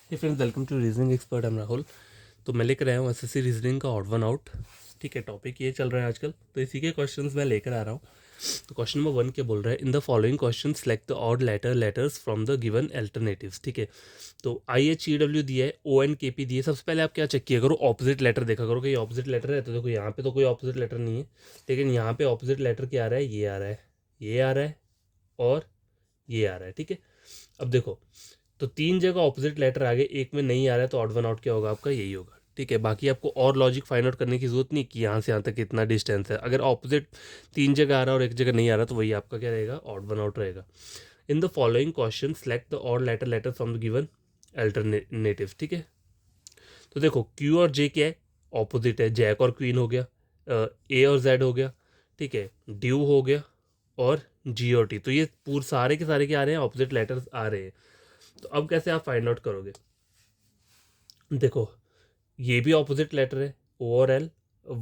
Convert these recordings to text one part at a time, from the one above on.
Hey friends, welcome to reasoning expert. हम राहुल। तो मैं लेकर आया हूँ एसएससी रीजनिंग का ऑड वन आउट। ठीक है, टॉपिक ये चल रहा है आजकल, तो इसी के क्वेश्चंस मैं लेकर आ रहा हूँ। तो क्वेश्चन नंबर 1 क्या बोल रहा है, in the following question select the odd letters from the given alternatives. ठीक है, तो IHEW दिया है, ONKP दिए। सबसे पहले आप क्या चेक किया करो, ऑपोजिट लेटर देखा करो कि ऑपोजिट लेटर है। तो देखो यहाँ पे तो कोई ऑपोजिट लेटर नहीं है, लेकिन यहाँ पे ऑपोजिट लेटर क्या आ रहा है, ये आ रहा है, ये आ रहा है और ये आ रहा है। ठीक है, अब देखो तो 3 जगह ऑपोजिट लेटर आ गए, एक में नहीं आ रहा है, तो ऑड वन आउट क्या होगा आपका, यही होगा। ठीक है, बाकी आपको और लॉजिक फाइंड आउट करने की जरूरत नहीं कि यहाँ से यहाँ तक कितना डिस्टेंस है। अगर ऑपोजिट 3 जगह आ रहा है और एक जगह नहीं आ रहा, तो वही आपका क्या रहेगा, ऑड वन आउट रहेगा। In the following question select the odd letter from the given alternative. ठीक है, तो देखो Q और J क्या है, ऑपोजिट है। जैक और क्वीन हो गया, A और Z हो गया, ठीक है, ड्यू हो गया और G और T। तो ये पूरे सारे के सारे क्या आ रहे हैं, ऑपोजिट लेटर्स आ रहे हैं। तो अब कैसे आप फाइंड आउट करोगे, देखो ये भी ऑपोजिट लेटर है, O और L।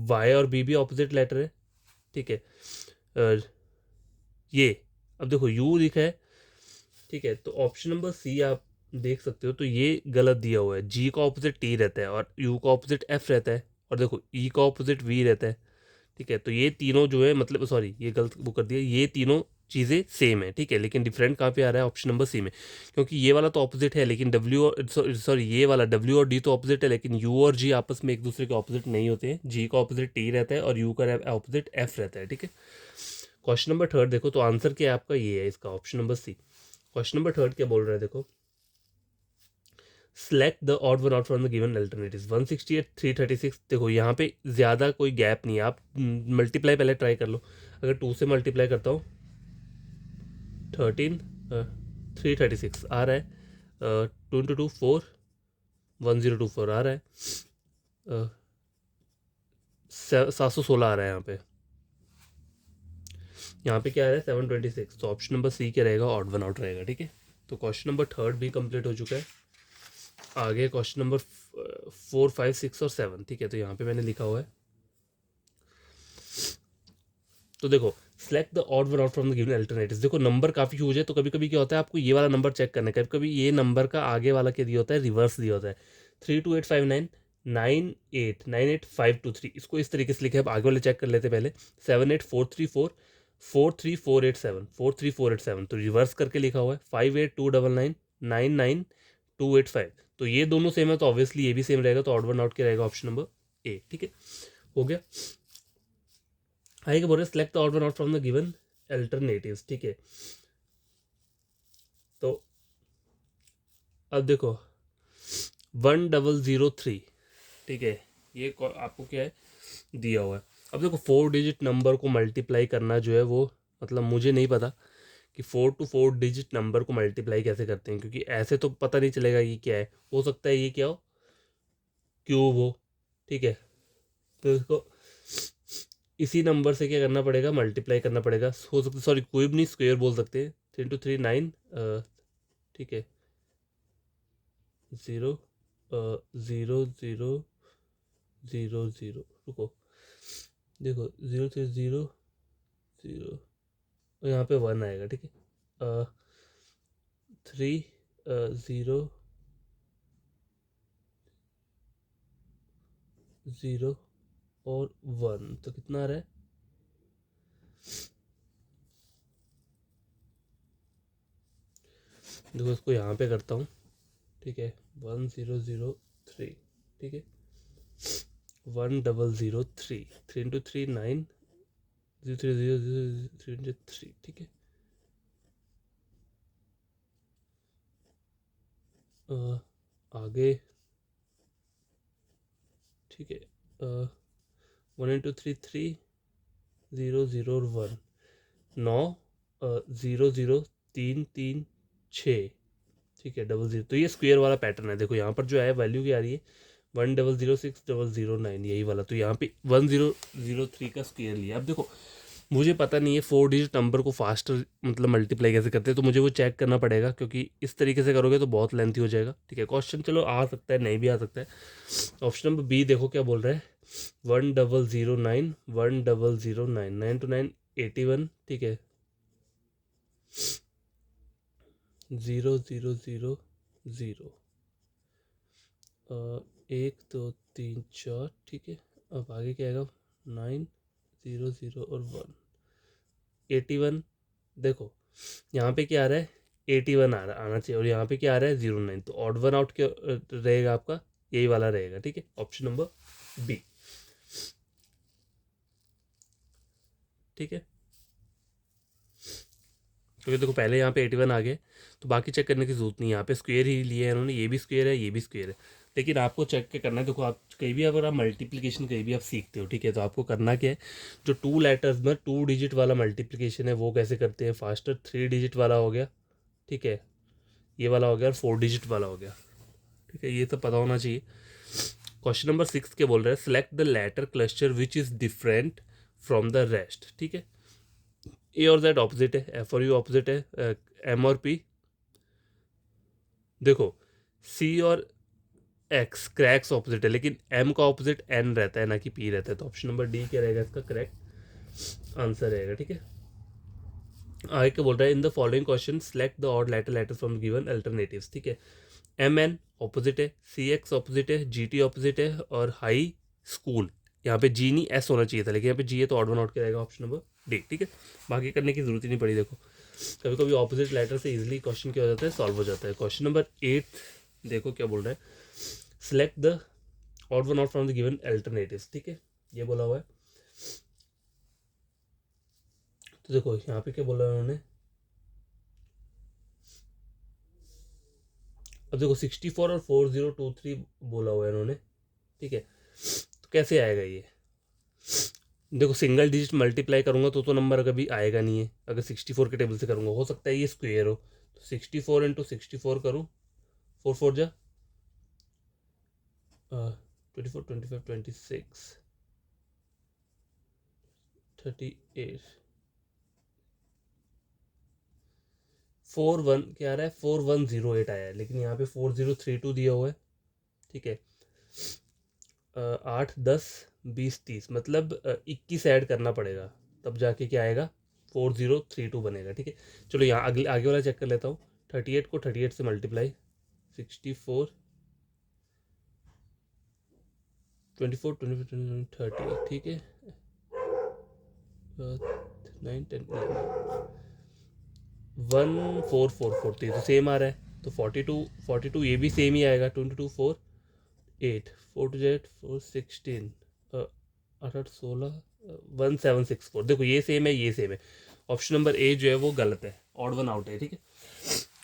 Y और B भी ऑपोजिट लेटर है। ठीक है, ये अब देखो U लिखा है। ठीक है, तो ऑप्शन नंबर C आप देख सकते हो, तो ये गलत दिया हुआ है। G का ऑपोजिट T रहता है और U का ऑपोजिट F रहता है, और देखो E का ऑपोजिट V रहता है। ठीक है, तो ये तीनों जो है, मतलब सॉरी ये गलत वो कर दिया, ये तीनों चीज़ें सेम है। ठीक है, लेकिन डिफरेंट कहाँ पे आ रहा है, ऑप्शन नंबर सी में। क्योंकि ये वाला तो ऑपोजिट है, लेकिन डब्ल्यू और सॉरी ये वाला W और D तो ऑपोजिट है, लेकिन U और G आपस में एक दूसरे के ऑपोजिट नहीं होते हैं। G का ऑपोजिट T रहता है और U का ऑपोजिट F रहता है। ठीक है, क्वेश्चन नंबर 3 देखो, तो आंसर क्या है आपका, ये है इसका option number C. Question number 3 क्या बोल रहा है, देखो select the odd one out from the given alternatives 168 336। देखो यहाँ पे ज़्यादा कोई गैप नहीं है, आप मल्टीप्लाई पहले ट्राई कर लो। अगर 2 से मल्टीप्लाई करता हूँ, 13 336 आ रहा है, 2 इंटू 2 4 1024 आ रहा है, 716 आ रहा है। यहाँ पे क्या आ रहा है, 726। तो ऑप्शन नंबर सी क्या रहेगा, ऑड वन आउट रहेगा। ठीक है, तो क्वेश्चन नंबर 3 भी कंप्लीट हो चुका है। आगे क्वेश्चन नंबर 4 5 6 और 7। ठीक है, तो यहाँ पे मैंने लिखा हुआ है, तो देखो select the odd one out from the given alternatives. देखो नंबर काफ़ी यूज है, तो कभी कभी क्या होता है, आपको ये वाला नंबर चेक करना है। कभी कभी ये नंबर का आगे वाला क्या दिया होता है, रिवर्स दिया होता है। 32859 989523, इसको इस तरीके से लिखे। अब आगे वाले चेक कर लेते पहले। 78434 43487 तो रिवर्स करके लिखा हुआ है। 58299 99285, तो ये दोनों सेम है, तो ऑब्वियसली ये भी सेम रहेगा। तो ऑड वन आउट क्या रहेगा, ऑप्शन नंबर ए। ठीक है, हो गया। आगे बोल रहे select the odd one out from the given alternatives. ठीक है, तो अब देखो 1003। ठीक है, ये आपको क्या है, दिया हुआ है। अब देखो 4 डिजिट नंबर को मल्टीप्लाई करना जो है वो, मतलब मुझे नहीं पता कि 4 टू 4 डिजिट नंबर को मल्टीप्लाई कैसे करते हैं, क्योंकि ऐसे तो पता नहीं चलेगा ये क्या है। हो सकता है ये क्या हो, क्यूब हो। ठीक है, तो इसको इसी नंबर से क्या करना पड़ेगा, मल्टीप्लाई करना पड़ेगा। हो सकता है, सॉरी क्यूब नहीं, स्क्वेयर बोल सकते हैं। 3 टू 3 9। ठीक है, 0 0 0 0 0, रुको, देखो 0 से 0 0 और यहाँ पे 1 आएगा। ठीक है, 3 0 0 और 1, तो कितना आ रहा है, देखो इसको यहाँ पे करता हूँ। ठीक है, 1003। ठीक है, 1003, 3 इंटू 3 9 0 3 0 0 3 इंटू 3। ठीक है, आगे ठीक है, 1 इंटू 3 3 0 0 और 1 9 0 0 3 3 6। ठीक है, 00। तो ये स्क्वायर वाला पैटर्न है। देखो यहाँ पर जो है वैल्यू क्या आ रही है, 1006 009, यही वाला। तो यहाँ पे 1003 का स्क्वायर लिया। अब देखो मुझे पता नहीं है 4 डिजिट नंबर को फास्टर मतलब मल्टीप्लाई कैसे करते हैं, तो मुझे वो चेक करना पड़ेगा, क्योंकि इस तरीके से करोगे तो बहुत लेंथी हो जाएगा। ठीक है, क्वेश्चन चलो आ सकता है, नहीं भी आ सकता है। ऑप्शन नंबर बी देखो क्या बोल रहा है, 1009 1009 9 टू 9 81। ठीक है, 0 0 0 0 1 2 3 4, ठीक है। अब आगे क्या आएगा, 9 0 0 और 1, 81। देखो यहाँ पे क्या आ रहा है, 81 आना चाहिए, और यहाँ पे क्या आ रहा है 09, तो ऑड वन आउट क्या रहेगा आपका, यही वाला रहेगा, ठीक है, ऑप्शन नंबर बी, ठीक है। क्योंकि देखो पहले यहाँ पे 81 आ गए, तो बाकी चेक करने की जरूरत नहीं है, यहाँ पे स्क्वायर ही लिए हैं इन्होंने, ये भी स्क्वायर है, ये भी स्क्वायर है, लेकिन आपको चेक क्या करना है, देखो आप कहीं भी अगर आप मल्टीप्लिकेशन कहीं भी आप सीखते हो, ठीक है, तो आपको करना क्या है, जो 2 लेटर्स में 2 डिजिट वाला मल्टीप्लिकेशन है वो कैसे करते हैं फास्टर, 3 डिजिट वाला हो गया, ठीक है, ये वाला हो गया, और 4 डिजिट वाला हो गया, ठीक है, ये तो पता होना चाहिए। क्वेश्चन नंबर 6 के बोल रहे हैं, select the letter cluster which is different from the rest, ठीक है। ए और जेड ऑपोजिट है, एफ और यू ऑपोजिट है, एम और पी, देखो सी और एक्स क्रैक्स ऑपोजिट है, लेकिन एम का ऑपोजिट एन रहता है ना कि पी रहता है, तो ऑप्शन नंबर डी क्या रहेगा इसका करेक्ट आंसर रहेगा, ठीक है। आगे क्या बोल रहा है, in the following question select the odd letter from given alternatives, ठीक है। एम एन ऑपोजिट है, सी एक्स ऑपोजिट है, जी टी ऑपोजिट है, और हाई स्कूल, यहाँ पे जी नहीं एस होना चाहिए था, लेकिन यहाँ पे जी है, तो ऑड वन आउट क्या रहेगा, ऑप्शन नंबर डी, ठीक है। बाकी करने की जरूरत ही नहीं पड़ी, देखो कभी कभी ऑपोजिट लेटर से इजीली क्वेश्चन क्या हो जाता है, सॉल्व हो जाता है। क्वेश्चन नंबर 8 देखो क्या बोल रहा है, select the odd one out from the given alternatives, ठीक है, ये बोला हुआ है। तो देखो यहाँ पे क्या बोला है उन्होंने, अब देखो 64 और 4023 बोला हुआ है इन्होंने, ठीक है, तो कैसे आएगा ये, देखो सिंगल डिजिट मल्टीप्लाई करूंगा तो नंबर कभी आएगा नहीं है, अगर 64 के टेबल से करूंगा, हो सकता है ये स्क्वेयर हो, तो 64 इंटू 64 करूँ, 4 4 जा 24 25 26 38 41 क्या आ रहा है, 4108 आया है, लेकिन यहाँ पे 4032 दिया हुआ है, ठीक है। 8 10 20 30 मतलब 21 ऐड करना पड़ेगा, तब जाके क्या आएगा, 4032 बनेगा, ठीक है। चलो यहाँ अगले आगे वाला चेक कर लेता हूँ, 38 को 38 से मल्टीप्लाई, 64 24 25 30, ठीक है, 9 10 1444 तो सेम आ रहा है, तो 42 ये भी सेम ही आएगा, 22 4 8 4 टू जेट 4 16 8 16 1764, देखो ये सेम है, ये सेम है, ऑप्शन नंबर ए जो है वो गलत है, ऑड वन आउट है, ठीक है।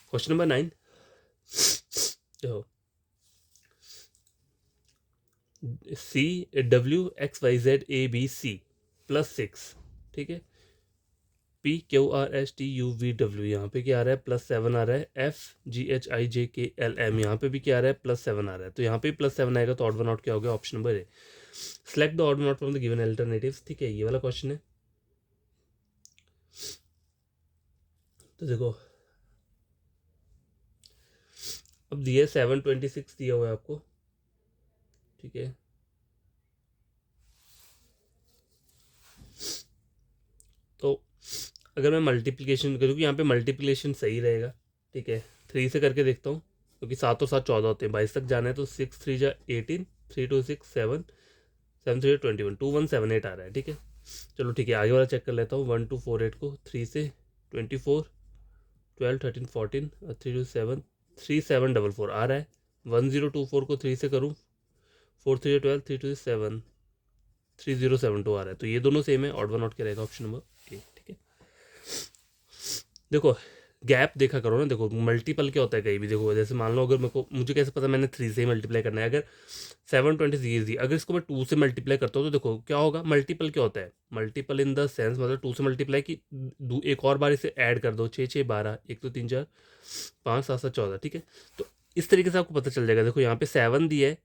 क्वेश्चन नंबर 9 देखो, C W X Y Z A B C +6, ठीक है, P Q R S T U V W, यहाँ पे क्या आ रहा है +7 आ रहा है, एफ जी एच आई जे के एल एम, यहाँ पे भी क्या आ रहा है +7 आ रहा है, तो यहाँ पे +7 आएगा, तो ऑड वन आउट क्या हो गया, option number A, select the odd one out from the given alternatives, ठीक है, ये वाला क्वेश्चन है। तो देखो अब दिया 726 दिया हुआ है आपको, ठीक है, तो अगर मैं मल्टीप्लिकेशन करूँ, यहाँ पे मल्टीप्लिकेशन सही रहेगा, ठीक है, 3 से करके देखता हूँ, क्योंकि 7 और 7 14 होते हैं, 22 तक जाना है, तो 6 3 जा 18, 3 2 6 7 7 3 21 2178 आ रहा है, ठीक है। चलो ठीक है, आगे वाला चेक कर लेता हूँ, 1248 को 3 से 24 12 13 14 3 2 7 3744 आ रहा है, 1024 को 3 से करूँ, 4 3 12 3 2 7 3072 आ रहा है, तो ये दोनों सेम है, ऑड वन आउट क्या रहेगा, ऑप्शन नंबर ए, ठीक है। देखो गैप देखा करो ना, देखो मल्टीपल क्या होता है कहीं भी, देखो जैसे मान लो अगर मेरे को, मुझे कैसे पता मैंने 3 से ही मल्टीप्लाई करना है, अगर 726 अगर इसको मैं 2 से मल्टीप्लाई करता हूँ, तो देखो क्या होगा, मल्टीपल क्या होता है, मल्टीपल इन द सेंस मतलब 2 से मल्टीप्लाई की एक और बार इसे ऐड कर दो, 6 6 12 1 2 3 4 5 7 7 14, ठीक है, तो इस तरीके से आपको पता चल जाएगा, देखो यहाँ पे 7 दिया है,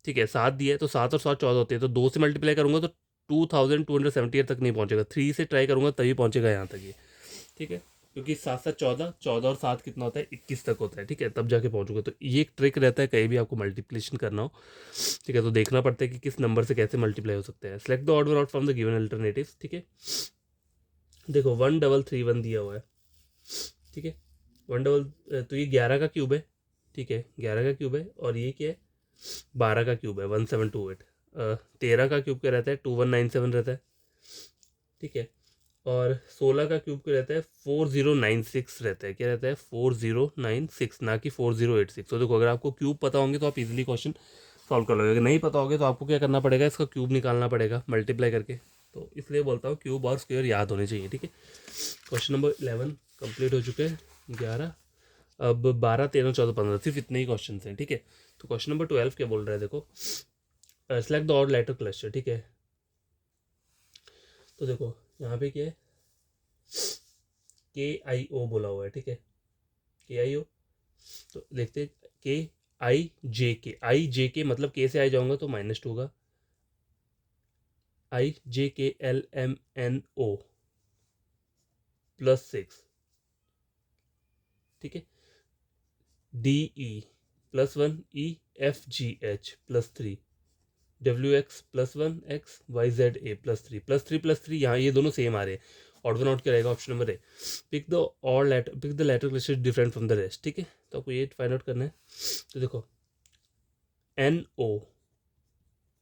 ठीक है, 7 दिया है, तो 7 और 7 14 होते हैं, तो 2 से मल्टीप्लाई करूंगा तो 2278 तक नहीं पहुंचेगा, 3 से ट्राई करूंगा तभी पहुंचेगा यहाँ तक ये, ठीक है, क्योंकि 7 7 14 14 और 7 कितना होता है, 21 तक होता है, ठीक है, तब जाके पहुंचूंगा, तो ये एक ट्रिक रहता है कहीं भी आपको मल्टीप्लिकेशन करना हो, ठीक है, तो देखना पड़ता है कि किस नंबर से कैसे मल्टीप्लाई हो सकता है। Select the odd one out from the given alternatives, ठीक है, देखो 1331 दिया हुआ है, ठीक है, 1 डबल, तो ये 11 का क्यूब है, ठीक है, 11 का क्यूब है, और ये क्या है 12 का क्यूब है 1728, 13 का क्यूब क्या रहता है 2197 रहता है, ठीक है, और 16 का क्यूब क्या रहता है 4096 रहता है, क्या रहता है 4096, ना कि 4086। तो देखो अगर आपको क्यूब पता होंगे तो आप इजीली क्वेश्चन सॉल्व कर लोगे, अगर नहीं पता होगे तो आपको क्या करना पड़ेगा, इसका क्यूब निकालना पड़ेगा मल्टीप्लाई करके। तो इसलिए बोलता हूँ क्यूब और स्क्वायर याद होने चाहिए, ठीक है। क्वेश्चन नंबर 11 कंप्लीट हो चुके हैं, 11, अब 12, 13, 14, 15 सिर्फ इतने ही क्वेश्चन हैं, ठीक है। तो क्वेश्चन नंबर 12 क्या बोल रहा है, देखो select the odd letter cluster, ठीक है। तो देखो यहाँ पे क्या है, KIO बोला हुआ है, ठीक है, KIO। तो देखते KIJK मतलब के से आई जाऊंगा तो -2 होगा, IJKLMNO +6, ठीक है, DE +1 EFGH +3 WX +1 XYZA +3 यहाँ ये दोनों सेम आ रहे हैं, ऑड वन आउट क्या रहेगा, option number A. Pick the letter cluster different from the rest, ठीक है। तो आपको ये फाइंड आउट करना है। तो देखो NO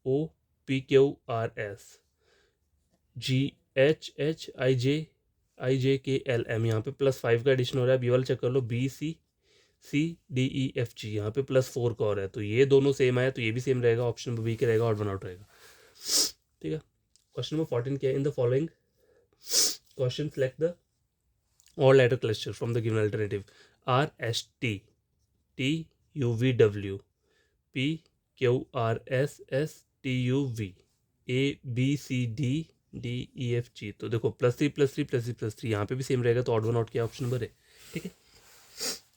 OPQRS GHHIJKLM, यहाँ पे +5 का एडिशन हो रहा है, बी वाला चेक कर लो, BCCDEFG यहाँ पे +4 का और है, तो ये दोनों सेम आया तो ये भी सेम रहेगा, ऑप्शन नंबर बी के रहेगा, ऑड वन आउट रहेगा, ठीक है। क्वेश्चन नंबर 14 क्या है, in the following question select the odd letter cluster from the given alternative, RST TUVW PQRS TUV ABCDDEFG। तो देखो +3 यहाँ पे भी सेम रहेगा, तो ऑड वन आउट क्या ऑप्शन नंबर है, ठीक है।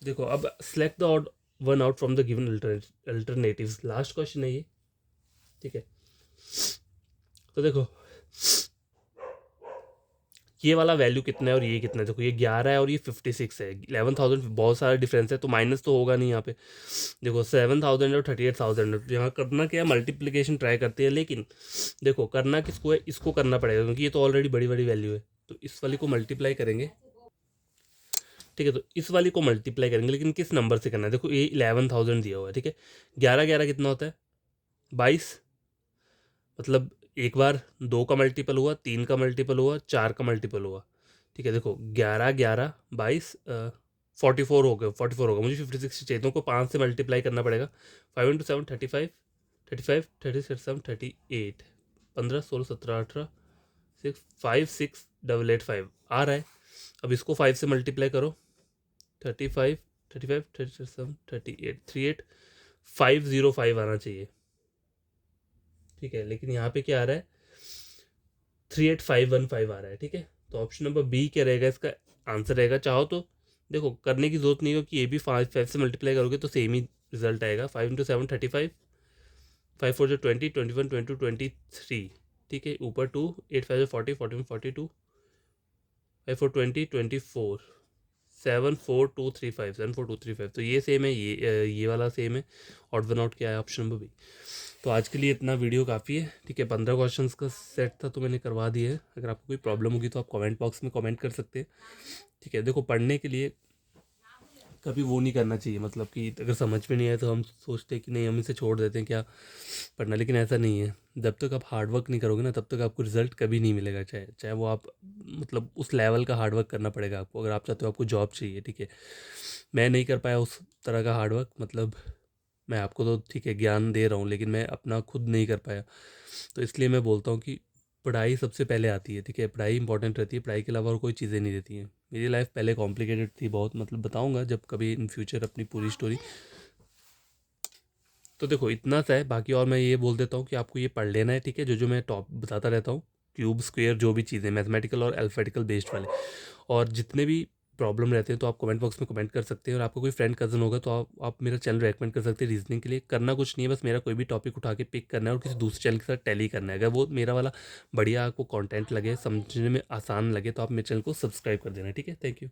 देखो अब select the odd one out from the given alternatives, last question है ये, ठीक है। तो देखो ये वाला वैल्यू कितना है और ये कितना है, देखो ये 11 है और ये 56 है, 11,000 बहुत सारा डिफरेंस है, तो माइनस तो होगा नहीं यहाँ पे। देखो 7,000 और 38,000, यहाँ करना क्या है, मल्टीप्लिकेशन ट्राई करते हैं, लेकिन देखो करना किसको है, इसको करना पड़ेगा क्योंकि ये तो ऑलरेडी बड़ी बड़ी वैल्यू है, तो इस वाली को मल्टीप्लाई करेंगे, ठीक है। तो इस वाली को मल्टीप्लाई करेंगे, लेकिन किस नंबर से करना है, देखो ये 11,000 दिया हुआ है, ठीक है। 11 11 कितना होता है 22, मतलब एक बार 2 का मल्टीपल हुआ, 3 का मल्टीपल हुआ, 4 का मल्टीपल हुआ, ठीक है। देखो 11 11 22 44 हो गया, 44 होगा, मुझे 56 चाहिए, तो 5 से मल्टीप्लाई करना पड़ेगा, 5 × 7 35 35 36 7 38 15 16 17 18 6 5 6 8 8 5 आ रहा है। अब इसको 5 से मल्टीप्लाई करो, 35 35 36 7 38 38 505 आना चाहिए, ठीक है। लेकिन यहाँ पे क्या आ रहा है 38515 आ रहा है, ठीक है। तो ऑप्शन नंबर बी क्या रहेगा, इसका आंसर रहेगा। चाहो तो देखो करने की जरूरत नहीं हो कि ये भी 5 से मल्टीप्लाई करोगे तो सेम ही रिजल्ट आएगा, 5 × 7 35 5 4 20 21 22 23, ठीक है, ऊपर 2 8 5 40 41 42 5 4 20 24 7 4 2 3 5 7 4 2 3 5, तो ये सेम है, ये वाला सेम है, ऑड वन आउट क्या है ऑप्शन नंबर बी। तो आज के लिए इतना वीडियो काफ़ी है, ठीक है। 15 क्वेश्चंस का सेट था तो मैंने करवा दिया है, अगर आपको कोई प्रॉब्लम होगी तो आप कमेंट बॉक्स में कमेंट कर सकते हैं, ठीक है। देखो पढ़ने के लिए कभी वो नहीं करना चाहिए, मतलब कि अगर समझ में नहीं आए तो हम सोचते हैं कि नहीं हम इसे छोड़ देते हैं क्या पढ़ना, लेकिन ऐसा नहीं है। जब तक आप हार्ड वर्क नहीं करोगे ना तब तक आपको रिजल्ट कभी नहीं मिलेगा, चाहे चाहे वो आप मतलब उस लेवल का हार्ड वर्क करना पड़ेगा आपको, अगर आप चाहते हो आपको जॉब चाहिए, ठीक है। मैं नहीं कर पाया उस तरह का हार्ड वर्क, मतलब मैं आपको तो ठीक है ज्ञान दे रहा हूँ लेकिन मैं अपना खुद नहीं कर पाया, तो इसलिए मैं बोलता हूँ कि पढ़ाई सबसे पहले आती है, ठीक है। पढ़ाई इंपॉर्टेंट रहती है, पढ़ाई के अलावा और कोई चीज़ें नहीं रहती हैं। मेरी लाइफ पहले कॉम्प्लिकेटेड थी बहुत, मतलब बताऊँगा जब कभी इन फ्यूचर अपनी पूरी स्टोरी। तो देखो इतना सा है, बाकी और मैं ये बोल देता हूँ कि आपको ये पढ़ लेना है, ठीक है, जो जो मैं टॉप बताता रहता हूँ, क्यूब स्क्वेयर जो भी चीज़ें मैथमेटिकल और अल्फाबेटिकल बेस्ड वाले, और जितने भी प्रॉब्लम रहते हैं तो आप कमेंट बॉक्स में कमेंट कर सकते हैं, और आपको कोई फ्रेंड कज़न होगा तो आप मेरा चैनल रेकमेंड कर सकते हैं रीजनिंग के लिए। करना कुछ नहीं है, बस मेरा कोई भी टॉपिक उठा के पिक करना है और किसी दूसरे चैनल के साथ टैली करना है। अगर वो मेरा वाला बढ़िया आपको कंटेंट लगे, समझने में आसान लगे, तो आप मेरे चैनल को सब्सक्राइब कर देना, ठीक है। Thank you.